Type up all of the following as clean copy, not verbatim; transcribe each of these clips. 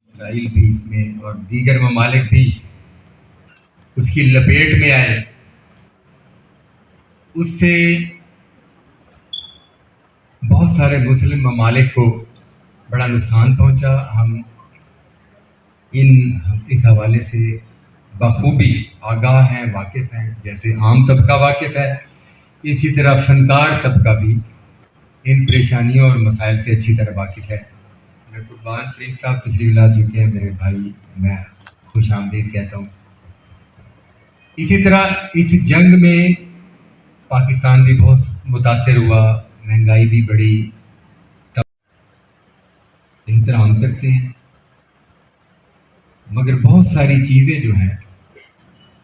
اسرائیل بھی اس میں اور دیگر ممالک بھی اس کی لپیٹ میں آئے، اس سے بہت سارے مسلم ممالک کو بڑا نقصان پہنچا۔ ہم اس حوالے سے بخوبی آگاہ ہیں، واقف ہیں، جیسے عام طبقہ واقف ہے، اسی طرح فنکار طبقہ بھی ان پریشانیوں اور مسائل سے اچھی طرح واقف ہے۔ میں قربان پرنس صاحب تشریف لا چکے ہیں، میرے بھائی، میں خوش آمدید کہتا ہوں۔ اسی طرح اس جنگ میں پاکستان بھی بہت متاثر ہوا، مہنگائی بھی بڑی، احترام کرتے ہیں، مگر بہت ساری چیزیں جو ہیں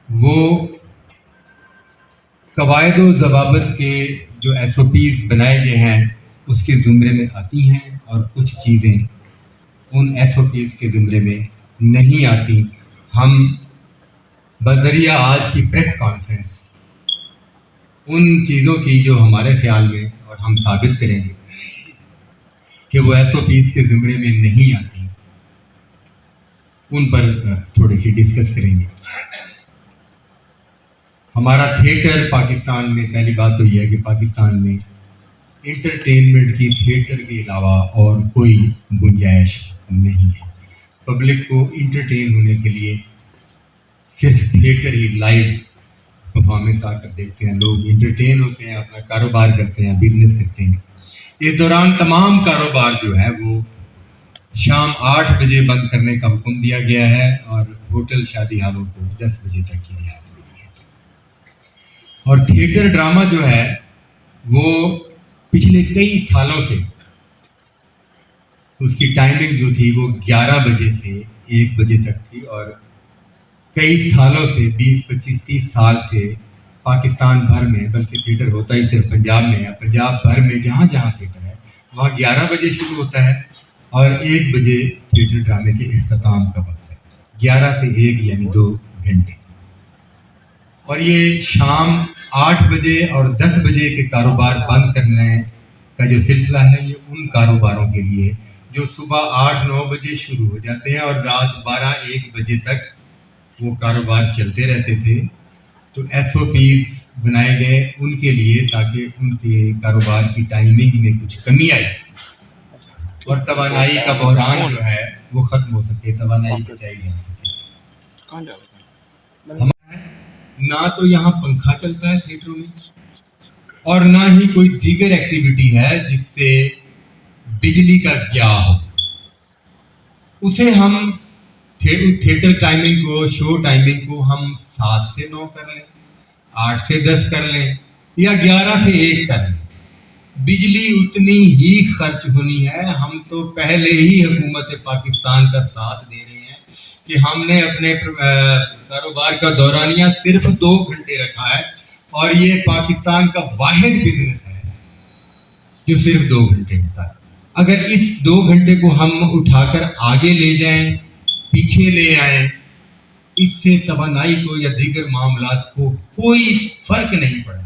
وہ قواعد و ضوابط کے جو ایس او پیز بنائے گئے ہیں اس کے زمرے میں آتی ہیں، اور کچھ چیزیں ان ایس او پیز کے زمرے میں نہیں آتی۔ ہم بذریعہ آج کی پریس کانفرنس ان چیزوں کی جو ہمارے خیال میں، اور ہم ثابت کریں گے کہ وہ ایس او پیز کے زمرے میں نہیں آتی، ان پر تھوڑی سی ڈسکس کریں گے۔ ہمارا تھیٹر پاکستان میں، پہلی بات تو یہ ہے کہ پاکستان میں انٹرٹینمنٹ کی تھیٹر کے علاوہ اور کوئی گنجائش نہیں ہے۔ پبلک کو انٹرٹین ہونے کے لیے صرف تھیٹر ہی، لائیو پرفارمنس آ کر دیکھتے ہیں، لوگ انٹرٹین ہوتے ہیں، اپنا کاروبار کرتے ہیں، بزنس کرتے ہیں۔ اس دوران تمام کاروبار جو ہے وہ شام 8 بجے بند کرنے کا حکم دیا گیا ہے، اور ہوٹل شادی ہالوں کو 10 بجے تک کی رعایت ملی ہے۔ اور تھیٹر ڈرامہ جو ہے وہ پچھلے کئی سالوں سے اس کی ٹائمنگ جو تھی وہ 11 بجے سے 1 بجے تک تھی، اور کئی سالوں سے 20-25-30 سال سے پاکستان بھر میں، بلکہ تھیٹر ہوتا ہی صرف پنجاب میں ہے، پنجاب بھر میں جہاں جہاں تھیٹر ہے وہاں 11 بجے شروع ہوتا ہے اور 1 بجے تھیٹر ڈرامے کے اختتام کا وقت ہے۔ 11 سے 1 یعنی 2 گھنٹے۔ اور یہ شام 8 بجے اور 10 بجے کے کاروبار بند کرنے کا جو سلسلہ ہے یہ ان کاروباروں کے لیے جو صبح 8-9 بجے شروع ہو جاتے ہیں اور رات 12-1 بجے تک وہ کاروبار چلتے رہتے تھے۔ تو ایس او پیز بنائے گئے ان کے لیے تاکہ ان کے کاروبار کی ٹائمنگ میں کچھ کمی آئے اور توانائی کا بحران جو ہے وہ ختم ہو سکے، توانائی بچائی جا سکے۔ نہ تو یہاں پنکھا چلتا ہے تھیٹروں میں، اور نہ ہی کوئی دیگر ایکٹیویٹی ہے جس سے بجلی کا ضیاع ہو۔ اسے ہم تھیٹر ٹائمنگ کو، شو ٹائمنگ کو ہم 7 سے 9 کر لیں، 8 سے 10 کر لیں، یا 11 سے 1 کر لیں، بجلی اتنی ہی خرچ ہونی ہے۔ ہم تو پہلے ہی حکومت پاکستان کا ساتھ دے رہے ہیں کہ ہم نے اپنے کاروبار کا دورانیہ صرف 2 گھنٹے رکھا ہے، اور یہ پاکستان کا واحد بزنس ہے جو صرف 2 گھنٹے ہوتا ہے۔ اگر اس 2 گھنٹے کو ہم اٹھا کر آگے لے جائیں، پیچھے لے آئیں، اس سے توانائی کو یا دیگر معاملات کو کوئی فرق نہیں پڑنا۔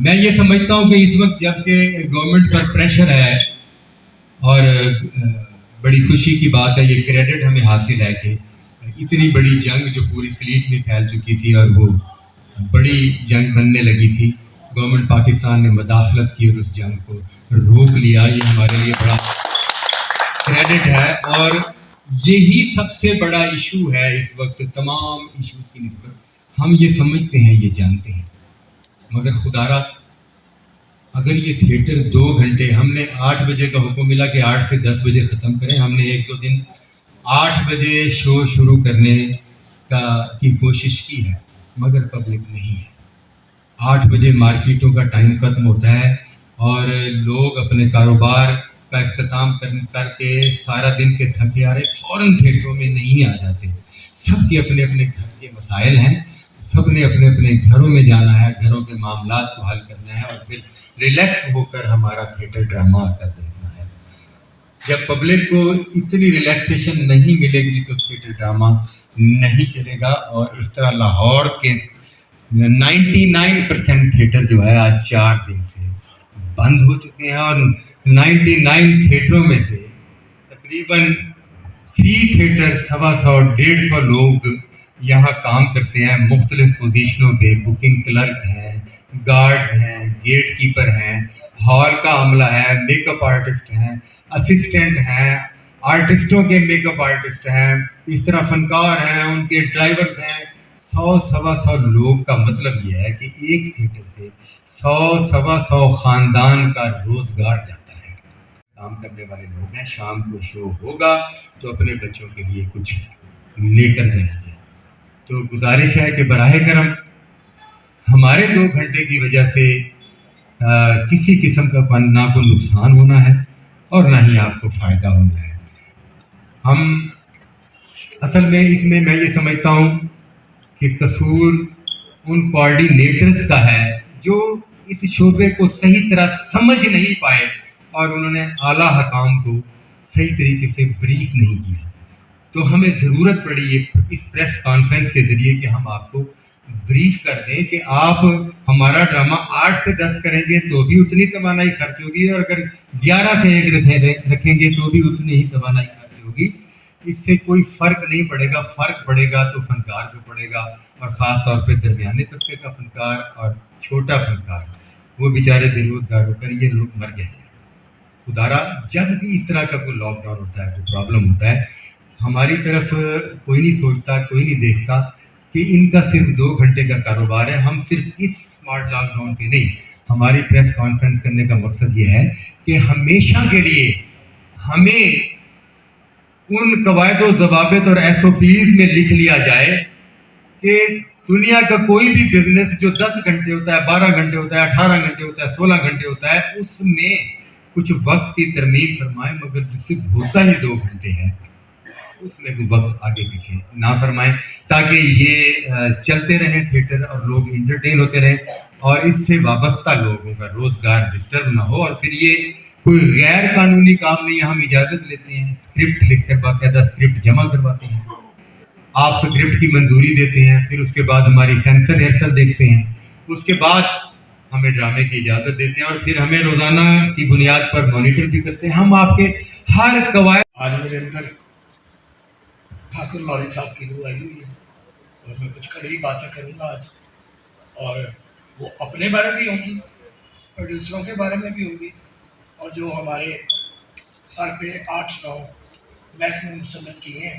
میں یہ سمجھتا ہوں کہ اس وقت جب کہ گورنمنٹ پر پریشر ہے، اور بڑی خوشی کی بات ہے، یہ کریڈٹ ہمیں حاصل ہے کہ اتنی بڑی جنگ جو پوری خلیج میں پھیل چکی تھی اور وہ بڑی جنگ بننے لگی تھی، گورنمنٹ پاکستان نے مداخلت کی اور اس جنگ کو روک لیا۔ یہ ہمارے لیے بڑا کریڈٹ ہے، اور یہی سب سے بڑا ایشو ہے اس وقت تمام ایشوز کی نسبت۔ ہم یہ سمجھتے ہیں، یہ جانتے ہیں، مگر خدارا اگر یہ تھیٹر 2 گھنٹے، ہم نے 8 بجے کا حکم ملا کہ 8 سے 10 بجے ختم کریں، ہم نے 1-2 دن 8 بجے شو شروع کرنے کی کوشش کی ہے، مگر پبلک نہیں ہے۔ 8 بجے مارکیٹوں کا ٹائم ختم ہوتا ہے اور لوگ اپنے کاروبار کا اختتام کر کے سارا دن کے تھکے آ رہے فوراً تھیٹروں میں نہیں آ جاتے۔ سب کے اپنے اپنے گھر کے مسائل ہیں، سب نے اپنے اپنے گھروں میں جانا ہے، گھروں کے معاملات کو حل کرنا ہے، اور پھر ریلیکس ہو کر ہمارا تھیٹر ڈرامہ آ کر دیکھنا ہے۔ جب پبلک کو اتنی ریلیکسیشن نہیں ملے گی تو تھیٹر ڈرامہ نہیں چلے گا، اور اس طرح لاہور کے 99% تھیٹر جو ہے آج 4 دن سے बंद हो चुके हैं और 99 थिएटरों में से तकरीबन फी थिएटर 125-150 लोग यहाँ काम करते हैं। मुख्तलिफ पोजीशनों पे बुकिंग क्लर्क हैं, गार्ड्स हैं, गेट कीपर हैं, हॉल का अमला है, मेकअप आर्टिस्ट हैं, असिस्टेंट हैं, आर्टिस्टों के मेकअप आर्टिस्ट हैं, इस तरह फनकार हैं, उनके ड्राइवर्स हैं। 100-125 लोग का मतलब यह है कि एक थिएटर से 100-125 ख़ानदान का रोज़गार जाता है। काम करने वाले लोग हैं, शाम को शो होगा तो अपने बच्चों के लिए कुछ लेकर जाएंगे। तो गुजारिश है कि बराह करम हमारे 2 घंटे की वजह से किसी किस्म का ना कोई नुकसान होना है और ना ही आपको फ़ायदा होना है। हम असल में इसमें मैं ये समझता हूँ कि कसूर उन कोऑर्डिनेटर्स का है जो इस शोबे को सही तरह समझ नहीं पाए और उन्होंने आला हकाम को सही तरीके से ब्रीफ नहीं किया। तो हमें ज़रूरत पड़ी है इस प्रेस कॉन्फ्रेंस के ज़रिए कि हम आपको ब्रीफ कर दें कि आप हमारा ड्रामा 8 से 10 करेंगे तो भी उतनी तवानाई खर्च होगी और अगर 11 से 1 रखेंगे तो भी उतनी ही तवानाई खर्च होगी। इससे कोई फ़र्क नहीं पड़ेगा। फ़र्क पड़ेगा तो फनकार को पड़ेगा और ख़ास तौर पे दरमियाने तबके का फनकार और छोटा फनकार, वो बेचारे बेरोज़गार होकर ये लोग मर जाएंगे। खुदारा जब भी इस तरह का कोई लॉकडाउन होता है, कोई प्रॉब्लम होता है, हमारी तरफ कोई नहीं सोचता, कोई नहीं देखता कि इनका सिर्फ 2 घंटे का कारोबार है। हम सिर्फ इस स्मार्ट लॉकडाउन पे नहीं, हमारी प्रेस कॉन्फ्रेंस करने का मकसद ये है कि हमेशा के लिए हमें उन कवायद व ज़वाबित और SOPs में लिख लिया जाए कि दुनिया का कोई भी बिजनेस जो 10 घंटे होता है, 12 घंटे होता है, 18 घंटे होता है, 16 घंटे होता है, उसमें कुछ वक्त की तरमीम फरमाएं, मगर सिर्फ होता ही 2 घंटे है, उसमें कोई वक्त आगे पीछे ना फरमाएं, ताकि ये चलते रहें थिएटर और लोग इंटरटेन होते रहें और इससे वाबस्ता लोगों का रोज़गार डिस्टर्ब ना हो। और फिर ये कोई गैर कानूनी काम नहीं है। हम इजाज़त लेते हैं, स्क्रिप्ट लिख कर बाकायदा स्क्रिप्ट जमा करवाते हैं, आप स्क्रिप्ट की मंजूरी देते हैं, फिर उसके बाद हमारी सेंसर रिहर्सल देखते हैं, उसके बाद हमें ड्रामे की इजाज़त देते हैं और फिर हमें रोज़ाना की बुनियाद पर मॉनिटर भी करते हैं। हम आपके हर कवायद। आज मेरे अंदर ठाकुर लॉरी साहब की रूह आई हुई है और मैं कुछ कड़ी बातें करूँगा आज, और वो अपने बारे में होंगी, प्रोड्यूसरों के बारे में भी होगी, और जो हमारे सर पे 8-9 महकमे मुसल्लत किए हैं।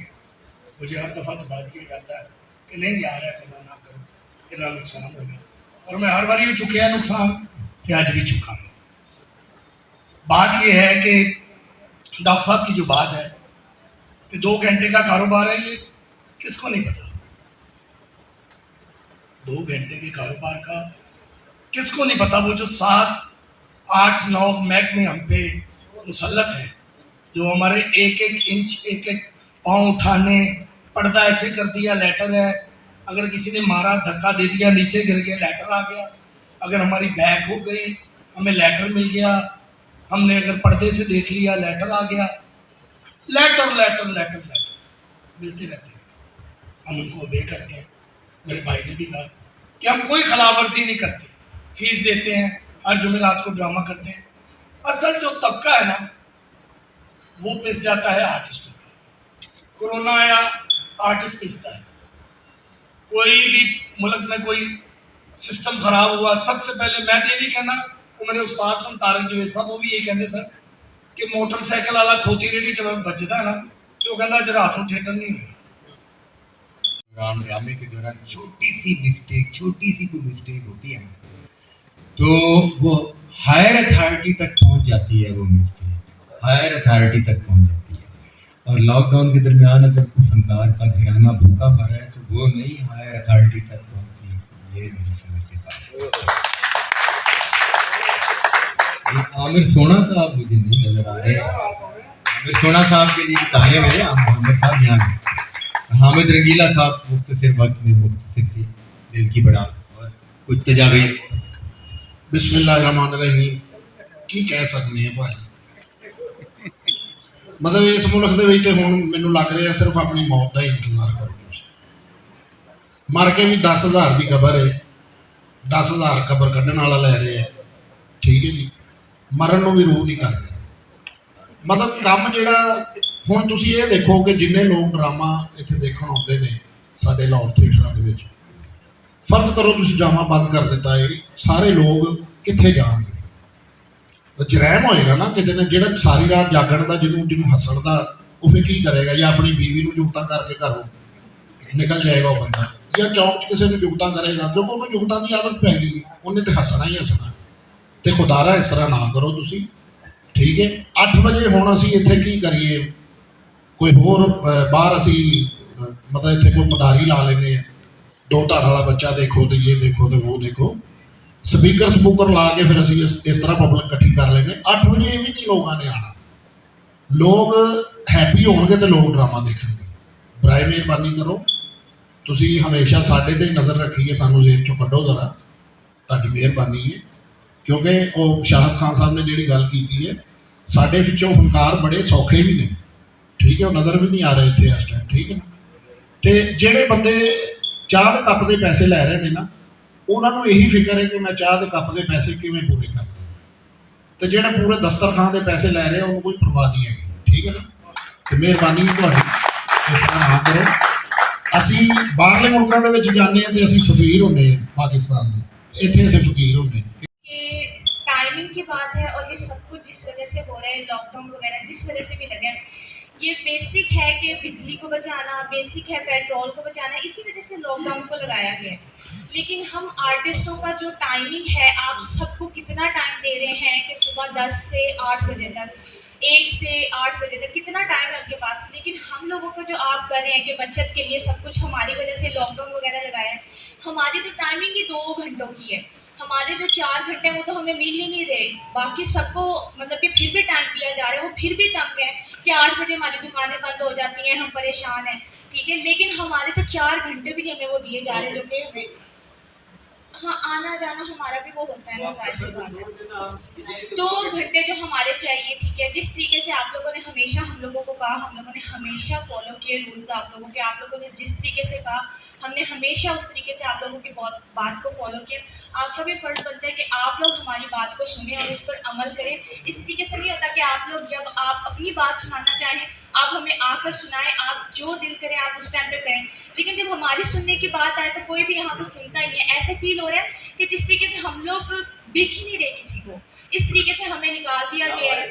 मुझे हर दफ़ा दबा दिया जाता है कि नहीं यार है करना ना करो, इतना नुकसान होगा, और मैं हर बार ये चुके हैं नुकसान कि आज भी चुका हूँ। बात ये है कि डॉक्टर साहब की जो बात है कि 2 घंटे का कारोबार है, ये किसको नहीं पता। 2 घंटे के कारोबार का किसको नहीं पता। वो जो 7-8-9 महकमे हम पे मुसल्लत हैं, जो हमारे 1-1 इंच 1-1 पाँव उठाने, पर्दा ऐसे कर दिया लेटर है, अगर किसी ने मारा धक्का दे दिया नीचे गिर गया लेटर आ गया, अगर हमारी बैक हो गई हमें लेटर मिल गया, हमने अगर पर्दे से देख लिया लेटर आ गया, लेटर लेटर लेटर लेटर मिलते रहते हैं। हम उनको ओबे करते हैं। मेरे भाई ने भी कहा कि हम कोई खिलाफवर्जी नहीं करते, फीस देते हैं, हर जुमेरात को ड्रामा करते हैं। असल जो तबका है ना वो पिस जाता है आर्टिस्टों का। कोरोना आया, आर्टिस्ट पिसता है। कोई भी मुल्क में कोई सिस्टम खराब हुआ, सबसे पहले मैं तो ये भी कहना, वो मेरे उस्ताद सन तारक जवेद साहब वो भी ये कहते सन कि मोटरसाइकिल वाला खोती रेडी जब बजता है ना तो कहना आज रात को थिएटर नहीं होगा। ड्रामे के दौरान छोटी सी कोई मिस्टेक होती है ना, तो वो हायर अथॉरिटी तक पहुंच जाती है। वो मिस्टेक हायर अथॉरिटी तक पहुंच जाती है। और लॉकडाउन के दरमियान अगर कोई फनकार का घराना भूखा मरा है तो वो नहीं हायर अथॉरिटी तक पहुंचती है। ये मेरी समझ से बात है। आमिर सोना साहब मुझे नहीं नजर आ रहे। आमिर सोना साहब के लिए तालियां मिले। आमिर साहब यहाँ हैं। हामिद रंगीला साहब मुख्तसर वक्त में मुख्तसर सी दिल की बड़ास और कुछ तजावीज़। बिस्मिल्लाहिर्रहमानिर्रहीम की कह सकते हैं भाजी। मतलब इस मुल्क ਦੇ ਵਿੱਚ ਹੁਣ ਮੈਨੂੰ ਲੱਗ ਰਿਹਾ ਸਿਰਫ ਆਪਣੀ ਮੌਤ ਦਾ ਇੰਤਜ਼ਾਰ ਕਰੋ ਤੁਸੀਂ। ਮਰ ਕੇ ਵੀ 10,000 ਦੀ ਖਬਰ ਹੈ, 10,000 ਖਬਰ ਕੱਢਣ ਵਾਲਾ ਲੈ ਰਹੇ ਆ, ਠੀਕ ਹੈ ਜੀ। ਮਰਨ ਨੂੰ ਵੀ ਰੂਹ ਨਹੀਂ ਕਰ ਰਿਹਾ। ਮਤਲਬ ਕੰਮ ਜਿਹੜਾ ਹੁਣ ਤੁਸੀਂ ਇਹ ਦੇਖੋ ਕਿ ਜਿੰਨੇ ਲੋਕ ਡਰਾਮਾ ਇੱਥੇ ਦੇਖਣ ਆਉਂਦੇ ਨੇ ਸਾਡੇ ਲਾਹੌਰ ਥੀਏਟਰਾਂ ਦੇ ਵਿੱਚ, ਫਰਜ਼ ਕਰੋ ਤੁਸੀਂ ਡਰਾਮਾ ਬੰਦ ਕਰ ਦਿੱਤਾ, ਇਹ ਸਾਰੇ ਲੋਕ ਕਿੱਥੇ ਜਾਣਗੇ? ਜਰੈਮ ਹੋਏਗਾ ਨਾ ਕਿਤੇ ਨਾ, ਜਿਹੜਾ ਸਾਰੀ ਰਾਤ ਜਾਗਣ ਦਾ, ਜਿਹਨੂੰ ਹੱਸਣ ਦਾ, ਉਹ ਫਿਰ ਕੀ ਕਰੇਗਾ? ਜਾਂ ਆਪਣੀ ਬੀਵੀ ਨੂੰ ਜੁਗਤਾਂ ਕਰਕੇ ਘਰੋਂ ਨਿਕਲ ਜਾਏਗਾ ਉਹ ਬੰਦਾ, ਜਾਂ ਚੌਂਕ 'ਚ ਕਿਸੇ ਨੂੰ ਜੁਗਤਾਂ ਕਰੇਗਾ, ਕਿਉਂਕਿ ਉਹਨੂੰ ਜੁਗਤਾਂ ਦੀ ਆਦਤ ਪੈ ਗਈ, ਉਹਨੇ ਤੇ ਹੱਸਣਾ ਹੀ ਹੱਸਣਾ। ਤੇ ਖੁਦਾਰਾ ਇਸ ਤਰ੍ਹਾਂ ਨਾ ਕਰੋ ਤੁਸੀਂ, ਠੀਕ ਹੈ? 8 ਵਜੇ ਹੁਣ ਅਸੀਂ ਇੱਥੇ ਕੀ ਕਰੀਏ? ਕੋਈ ਹੋਰ ਬਾਹਰ ਅਸੀਂ ਮਤਲਬ ਇੱਥੇ ਕੋਈ ਮਦਾਰੀ ਲਾ ਲੈਂਦੇ ਹਾਂ, 2 ਧੜ ਵਾਲਾ ਬੱਚਾ ਦੇਖੋ ਤੇ ਇਹ ਦੇਖੋ ਤੇ ਉਹ ਦੇਖੋ, ਸਪੀਕਰ ਲਾ ਕੇ ਫਿਰ ਅਸੀਂ ਇਸ ਤਰ੍ਹਾਂ ਪਬਲਿਕ ਇਕੱਠੀ ਕਰ ਲੈਂਦੇ। 8 ਵਜੇ ਇਹ ਵੀ ਨਹੀਂ ਲੋਕਾਂ ਨੇ ਆਉਣਾ। ਲੋਕ ਹੈਪੀ ਹੋਣਗੇ ਤੇ ਲੋਕ ਡਰਾਮਾ ਦੇਖਣਗੇ। ਬਰਾਏ ਮਿਹਰਬਾਨੀ ਕਰੋ, ਤੁਸੀਂ ਹਮੇਸ਼ਾ ਸਾਡੇ 'ਤੇ ਨਜ਼ਰ ਰੱਖੀਏ, ਸਾਨੂੰ ਜੇਬ 'ਚੋਂ ਕੱਢੋ ਜ਼ਰਾ, ਤੁਹਾਡੀ ਮਿਹਰਬਾਨੀ ਹੈ। ਕਿਉਂਕਿ ਉਹ ਸ਼ਾਹਦ ਖਾਨ ਸਾਹਿਬ ਨੇ ਜਿਹੜੀ ਗੱਲ ਕੀਤੀ ਹੈ, ਸਾਡੇ ਵਿੱਚੋਂ ਫਨਕਾਰ ਬੜੇ ਸੌਖੇ ਵੀ ਨੇ, ਠੀਕ ਹੈ, ਉਹ ਨਜ਼ਰ ਵੀ ਨਹੀਂ ਆ ਰਹੇ ਇੱਥੇ ਇਸ ਟਾਈਮ, ਠੀਕ ਹੈ ਨਾ? ਤੇ ਜਿਹੜੇ ਬੰਦੇ ਚਾਹ ਦੇ ਕੱਪ ਦੇ ਪੈਸੇ ਲੈ ਰਹੇ ਨੇ ਨਾ, ਉਹਨਾਂ ਨੂੰ ਇਹੀ ਫਿਕਰ ਹੈ ਕਿ ਮੈਂ ਚਾਹ ਦੇ ਕੱਪ ਦੇ ਪੈਸੇ ਕਿਵੇਂ ਪੂਰੇ ਕਰਨੇ, ਤੇ ਜਿਹੜੇ ਪੂਰੇ ਦਸਤਰਖਾਨ ਦੇ ਪੈਸੇ ਲੈ ਰਹੇ ਉਹਨੂੰ ਕੋਈ ਪਰਵਾਹ ਨਹੀਂ ਹੈਗੀ, ਠੀਕ ਹੈ ਨਾ? ਤੇ ਮਿਹਰਬਾਨੀ ਤੁਹਾਡੀ, ਇਸ ਤਰ੍ਹਾਂ ਨਾ ਕਰੋ। ਅਸੀਂ ਬਾਹਰਲੇ ਮੁਲਕਾਂ ਦੇ ਵਿੱਚ ਜਾਂਦੇ ਹਾਂ ਤੇ ਅਸੀਂ ਸਫੀਰ ਹੁੰਦੇ ਹਾਂ ਪਾਕਿस्तान ਦੇ, ਇੱਥੇ ਅਸੀਂ ਫਕੀਰ ਹੁੰਦੇ ਹਾਂ। टाइमिंग की बात है और ये सब कुछ जिस वजह से हो रहा है, लॉकडाउन वगैरह जिस वजह से भी लगे हैं, ये बेसिक है कि बिजली को बचाना, बेसिक है पेट्रोल को बचाना, इसी वजह से लॉकडाउन को लगाया गया है। लेकिन हम आर्टिस्टों का जो टाइमिंग है, आप सबको कितना टाइम दे रहे हैं कि सुबह 10 से 8 बजे तक, 1 से 8 बजे तक, कितना टाइम है आपके पास? लेकिन हम लोगों को जो आप कर रहे हैं कि बचत के लिए सब कुछ हमारी वजह से लॉकडाउन वगैरह लगाया है, हमारी तो टाइमिंग ही 2 घंटों की है, हमारे जो 4 घंटे वो तो हमें मिल ही नहीं रहे। बाकी सबको मतलब कि फिर भी टाइम दिया जा रहा है, वो फिर भी तंग है कि 8 बजे हमारी दुकानें बंद हो जाती हैं, हम परेशान हैं, ठीक है? लेकिन हमारे तो 4 घंटे भी नहीं हमें वो दिए जा रहे, जो कि हमें, हाँ, आना जाना हमारा भी वो होता है ना, जाहिर सी बात है। 2 घंटे जो हमारे चाहिए, ठीक है? जिस तरीके से आप लोगों ने हमेशा हम लोगों को कहा, हम लोगों ने हमेशा फॉलो किए रूल्स आप लोगों के, आप लोगों ने जिस तरीके से कहा, हमने हमेशा उस तरीके से आप लोगों की बात को फॉलो किया। आपका भी फ़र्ज़ बनता है कि आप लोग हमारी बात को सुनें और उस पर अमल करें। इस तरीके से नहीं होता कि आप लोग जब आप अपनी बात सुनाना चाहें, आप हमें आकर सुनाएं, आप जो दिल करें आप उस टाइम पे करें, लेकिन जब हमारी सुनने की बात आए तो कोई भी यहाँ पर सुनता ही नहीं है। ऐसे फील हो रहा है कि जिस तरीके से हम लोग दिख ही नहीं रहे किसी को, इस तरीके से हमें निकाल दिया गया है,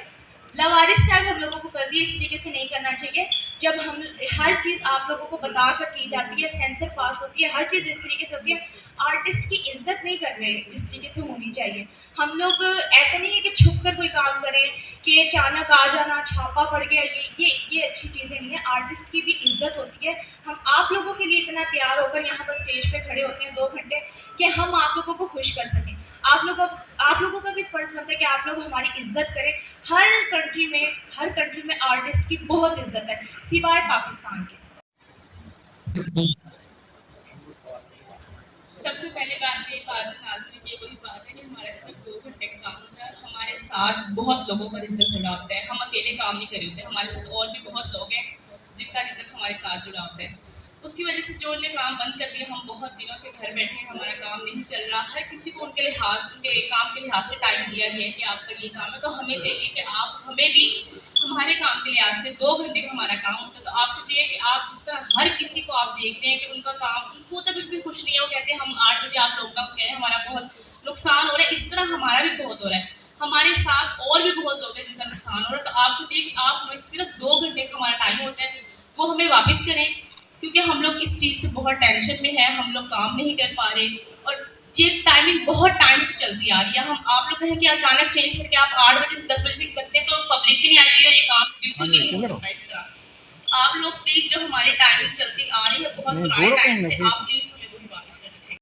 लवारिस टाइप हम लोगों को कर दिया। इस तरीके से नहीं करना चाहिए। जब हम हर चीज़ आप लोगों को बता कर की जाती है, सेंसर पास होती है, हर चीज़ इस तरीके से होती है, आर्टिस्ट की इज्जत नहीं कर रहे जिस तरीके से होनी चाहिए। हम लोग ऐसा नहीं है कि छुप कर कोई काम करें कि अचानक आ जाना, छापा पड़ गया, ये अच्छी चीज़ें नहीं है। आर्टिस्ट की भी इज्जत होती है। हम आप लोगों के लिए इतना तैयार होकर यहाँ पर स्टेज पे खड़े होते हैं 2 घंटे कि हम आप लोगों को खुश कर सकें। आप लोगों का भी फ़र्ज़ बनता है कि आप लोग हमारी इज्जत करें। हर कंट्री में आर्टिस्ट की बहुत इज्जत है सिवाय पाकिस्तान के। सबसे पहले बात जो नाज़रीन की वही बात है कि हमारा सिर्फ 2 घंटे का काम होता है और हमारे साथ बहुत लोगों का रिज़्क जुड़ा होता है। हम अकेले काम नहीं कर रहे होते, हमारे साथ और भी बहुत लोग हैं जिनका रिज़्क हमारे साथ जुड़ा होता है। उसकी वजह से जो उन्होंने काम बंद कर दिया, हम बहुत दिनों से घर बैठे हैं, हमारा काम नहीं चल रहा। हर किसी को उनके काम के लिहाज से टाइम दिया गया है कि आपका ये काम है, तो हमें चाहिए कि आप हमें भी हमारे काम के लिहाज से 2 घंटे का हमारा काम होता है, तो आपको चाहिए कि आप जिस तरह हर किसी को आप देख रहे हैं कि उनका काम, उनको तो बिल्कुल खुश नहीं है, वो कहते हैं हम 8 बजे आप लॉकडाउन कह रहे हैं, हमारा बहुत नुकसान हो रहा है, इस तरह हमारा भी बहुत हो रहा है। हमारे साथ और भी बहुत लोग हैं जिनका नुकसान हो रहा है, तो आपको चाहिए कि आप हमें सिर्फ 2 घंटे का हमारा टाइम होता है वो हमें वापस करें, क्योंकि हम लोग इस चीज़ से बहुत टेंशन में है, हम लोग काम नहीं कर पा रहे और ये टाइमिंग बहुत टाइम से चलती आ रही है। हम आप लोग कहें कि अचानक चेंज करके आप 8 बजे से 10 बजे तक रखते हैं तो पब्लिक भी नहीं आएगी और ये काम बिल्कुल भी नहीं हो सकता इस तरह। आप लोग प्लीज़ जो हमारी टाइमिंग चलती आ रही है बहुत पुराने टाइम से, आप प्लीज़ हमें वही वापस करें।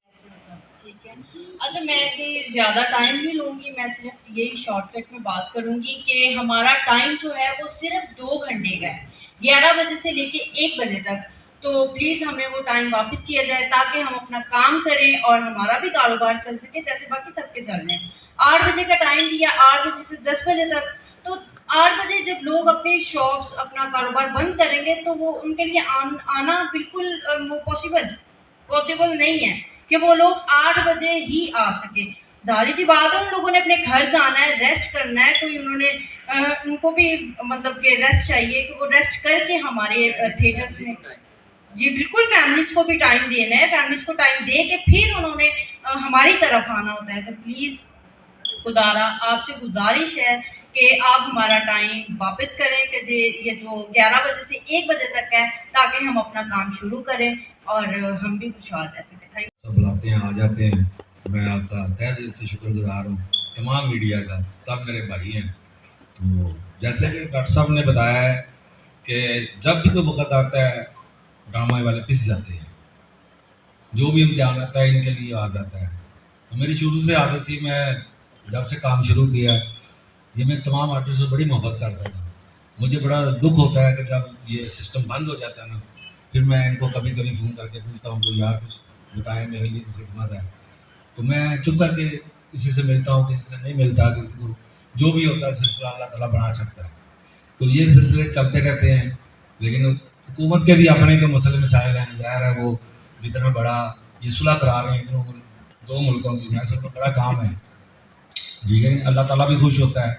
ठीक है, अच्छा मैं भी ज़्यादा टाइम नहीं लूँगी, मैं सिर्फ यही शॉर्टकट में बात करूँगी कि हमारा टाइम जो है वो सिर्फ 2 घंटे का है, 11 बजे से लेके 1 बजे तक। तो प्लीज़ हमें वो टाइम वापस किया जाए ताकि हम अपना काम करें और हमारा भी कारोबार चल सके जैसे बाकी सबके चल रहे हैं। 8 बजे का टाइम दिया, 8 बजे से 10 बजे तक, तो 8 बजे जब लोग अपने शॉप्स अपना कारोबार बंद करेंगे तो वो उनके लिए आना बिल्कुल वो पॉसिबल नहीं है कि वो लोग 8 बजे ही आ सके। ظاہر سی بات ہے ان لوگوں نے اپنے گھر جانا ہے, ریسٹ کرنا ہے, کوئی انہوں نے ان کو بھی مطلب کہ ریسٹ چاہیے کہ وہ ریسٹ کر کے ہمارے تھیٹرز میں, جی بالکل فیملیز کو بھی ٹائم دینا ہے, فیملیز کو ٹائم دے کے پھر انہوں نے ہماری طرف آنا ہوتا ہے. تو پلیز خدارا آپ سے گزارش ہے کہ آپ ہمارا ٹائم واپس کریں کہ جی یہ جو 11 بجے سے 1 بجے تک ہے, تاکہ ہم اپنا کام شروع کریں اور ہم بھی خوشحال رہ سکیں. تھینک سب بلاتے ہیں, آ جاتے ہیں. میں آپ کا تہ دل سے شکر گزار ہوں, تمام میڈیا کا, سب میرے بھائی ہیں. تو جیسے کہ ڈاکٹر صاحب نے بتایا ہے کہ جب بھی کوئی وقت آتا ہے ڈرامے والے پس جاتے ہیں, جو بھی امتحان آتا ہے ان کے لیے آ جاتا ہے. تو میری شروع سے عادت تھی, میں جب سے کام شروع کیا یہ میں تمام آرٹسٹ سے بڑی محبت کرتا تھا. مجھے بڑا دکھ ہوتا ہے کہ جب یہ سسٹم بند ہو جاتا ہے نا, پھر میں ان کو کبھی کبھی فون کر کے پوچھتا ہوں کہ یار کچھ بتائیں, میرے لیے کوئی خدمت ہے. تو میں چپ کر کے کسی سے ملتا ہوں, کسی سے نہیں ملتا, کسی کو جو بھی ہوتا ہے سلسلہ اللہ تعالیٰ بنا سکتا ہے. تو یہ سلسلے چلتے رہتے ہیں. لیکن حکومت کے بھی اپنے کے مسئلے مسائل ہیں, ظاہر ہے وہ جتنا بڑا یہ صلح کرا رہے ہیں اتنا 2 ملکوں کی, میں سب کو بڑا کام ہے. ٹھیک ہے, اللہ تعالیٰ بھی خوش ہوتا ہے.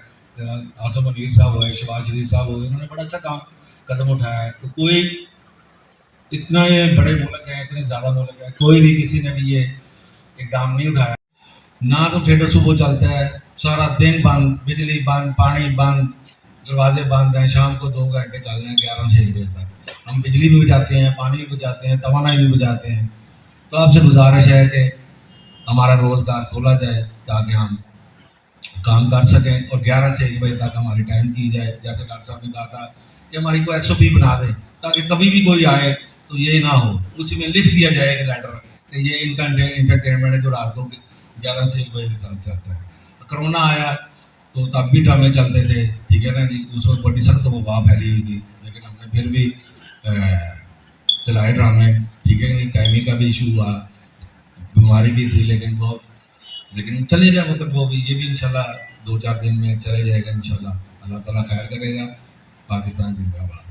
آصف منیر صاحب ہوئے, شہباز شریف صاحب ہوئے, انہوں نے بڑا اچھا کام قدم اٹھایا ہے. تو کوئی اتنا یہ بڑے ملک ہیں, اتنے زیادہ ملک ہیں, کوئی بھی کسی نے بھی یہ اقدام نہیں اٹھایا. نہ تو تھیٹر صبح چلتا ہے, سارا دن بند, بجلی بند, پانی بند, دروازے بند ہیں. شام کو 2 گھنٹے چلنے ہیں 11 سے 1 بجے تک. ہم بجلی بھی بچاتے ہیں, پانی بھی بچاتے ہیں, توانائی بھی بچاتے ہیں. تو آپ سے گزارش ہے کہ ہمارا روزگار کھولا جائے تاکہ ہم کام کر سکیں, اور 11 سے 1 بجے تک ہماری ٹائم کی جائے. جیسے ڈاکٹر صاحب نے کہا تھا کہ ہماری کوئی SOP بنا دیں تاکہ کبھی بھی کوئی آئے تو یہ نہ ہو, اسی میں لکھ دیا جائے کہ لیٹر کہ یہ ان کا انٹرٹینمنٹ ہے جو رات کو 11 سے 1 بجے تک چلتا ہے. کرونا آیا تو تب بھی ڈرامے چلتے تھے, ٹھیک ہے نا جی. اس وقت بڑی سخت وبا پھیلی ہوئی تھی, لیکن ہم نے پھر بھی چلائے ڈرامے. ٹھیک ہے کہ نہیں, ٹائمنگ کا بھی ایشو ہوا, بیماری بھی تھی, لیکن چلے گا وقت. وہ بھی یہ بھی انشاءاللہ 2-4 دن میں چلے جائے گا انشاءاللہ. اللہ تعالیٰ خیر کرے گا. پاکستان زندہ باد.